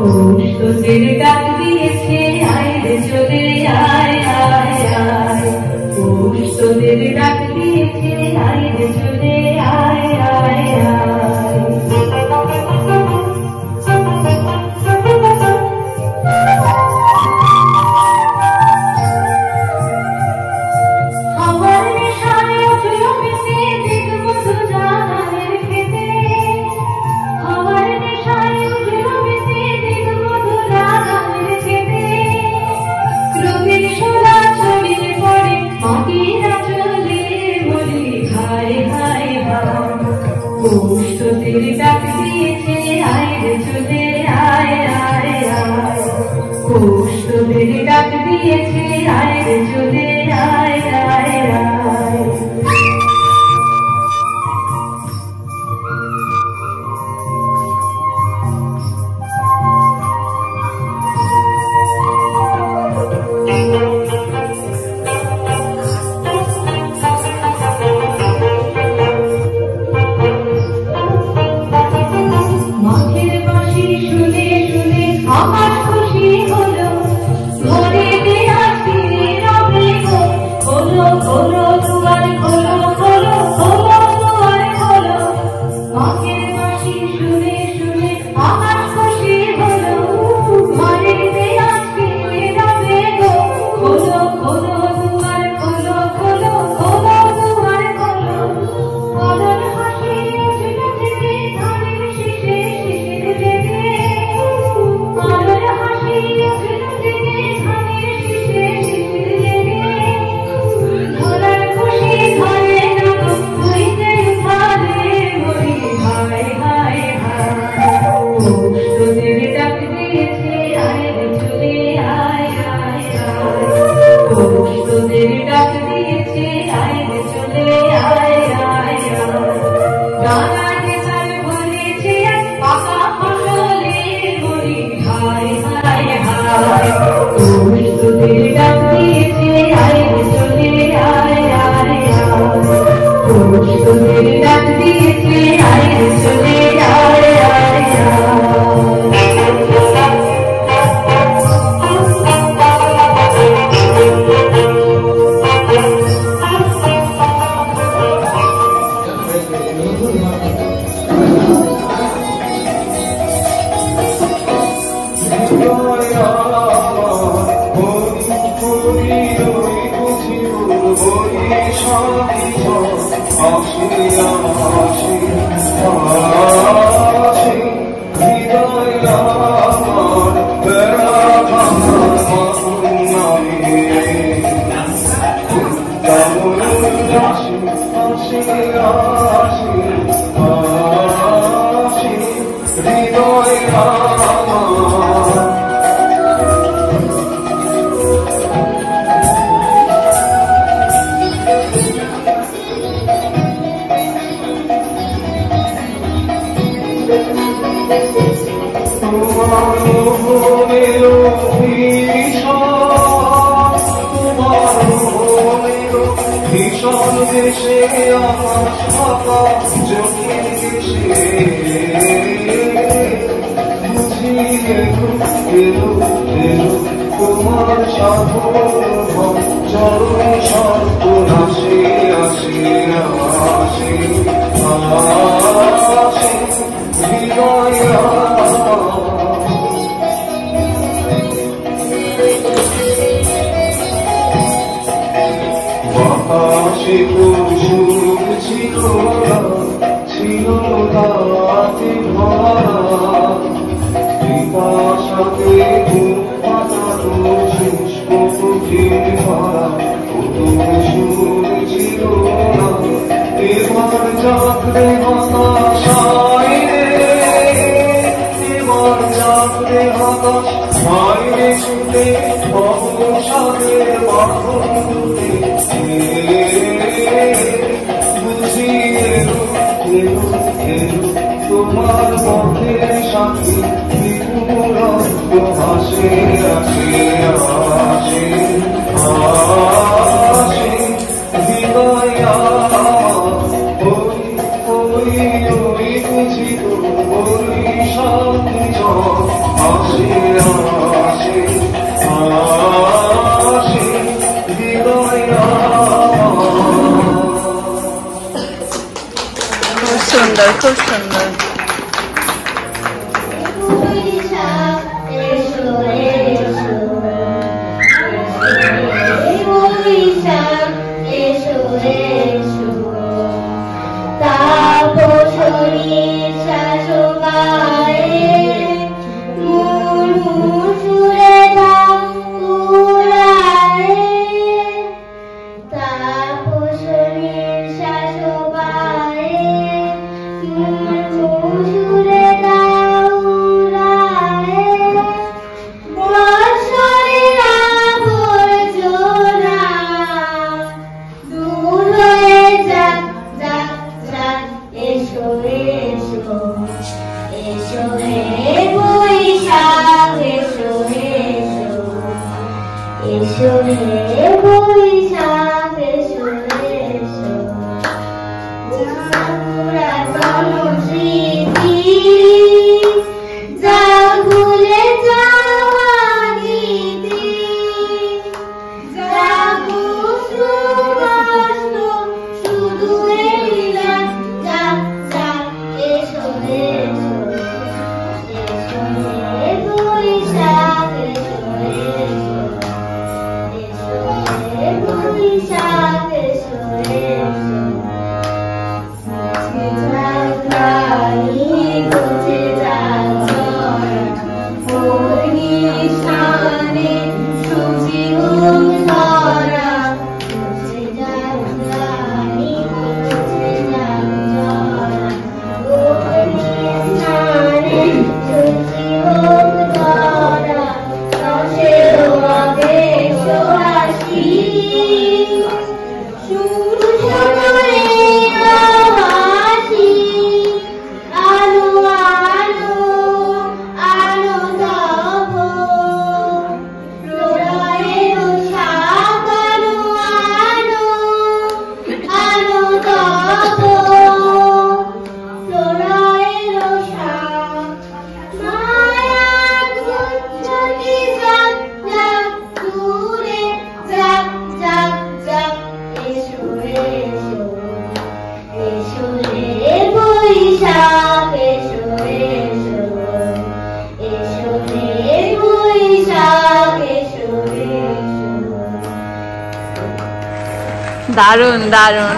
পৌষ তোদের ডাক দিয়েছে আয় রে চলে আয় আয় আয় পৌষ তোদের ডাক দিয়েছে আয় রে চলে আয় আয় আয় পৌষ তোদের ডাক দিয়েছে আয় রে চলে আয় আয় আয় পৌষ তোদের ডাক দিয়েছে আয় রে চলে আয় আয় আয় আমার খুশি হলো ঘরে বেড়ার ফিরে রবে গো খোলো খোলো দুয়ার খোলো খোলো খোলো দুয়ার খোলো মাঘের বাঁশি শুনে শুনে আমার খুশি হলো ঘরে বেড়ার ফিরে রবে গো খোলো খোলো দুয়ার খোলো খোলো খোলো দুয়ার খোলো মদন হাসি উঠলো থেকে ধানের শীষে শিশির দেবে তোমার পথের সাথী বিপুল হাসে আসে আসে আসে হৃদয়া ওই ওই ওই বুঝি ওই সাথী আসে এসো হে বৈশাখ এসো এসো পুরাতন স্মৃতি যা ভুলে যাওয়া গীতি যা কুসুমাস্ত শুধু এই গান যা যা এসো এসো এসো হে বৈশাখ এসো এসো এসো হে বৈশাখ এসো এসো দারুণ দারুণ।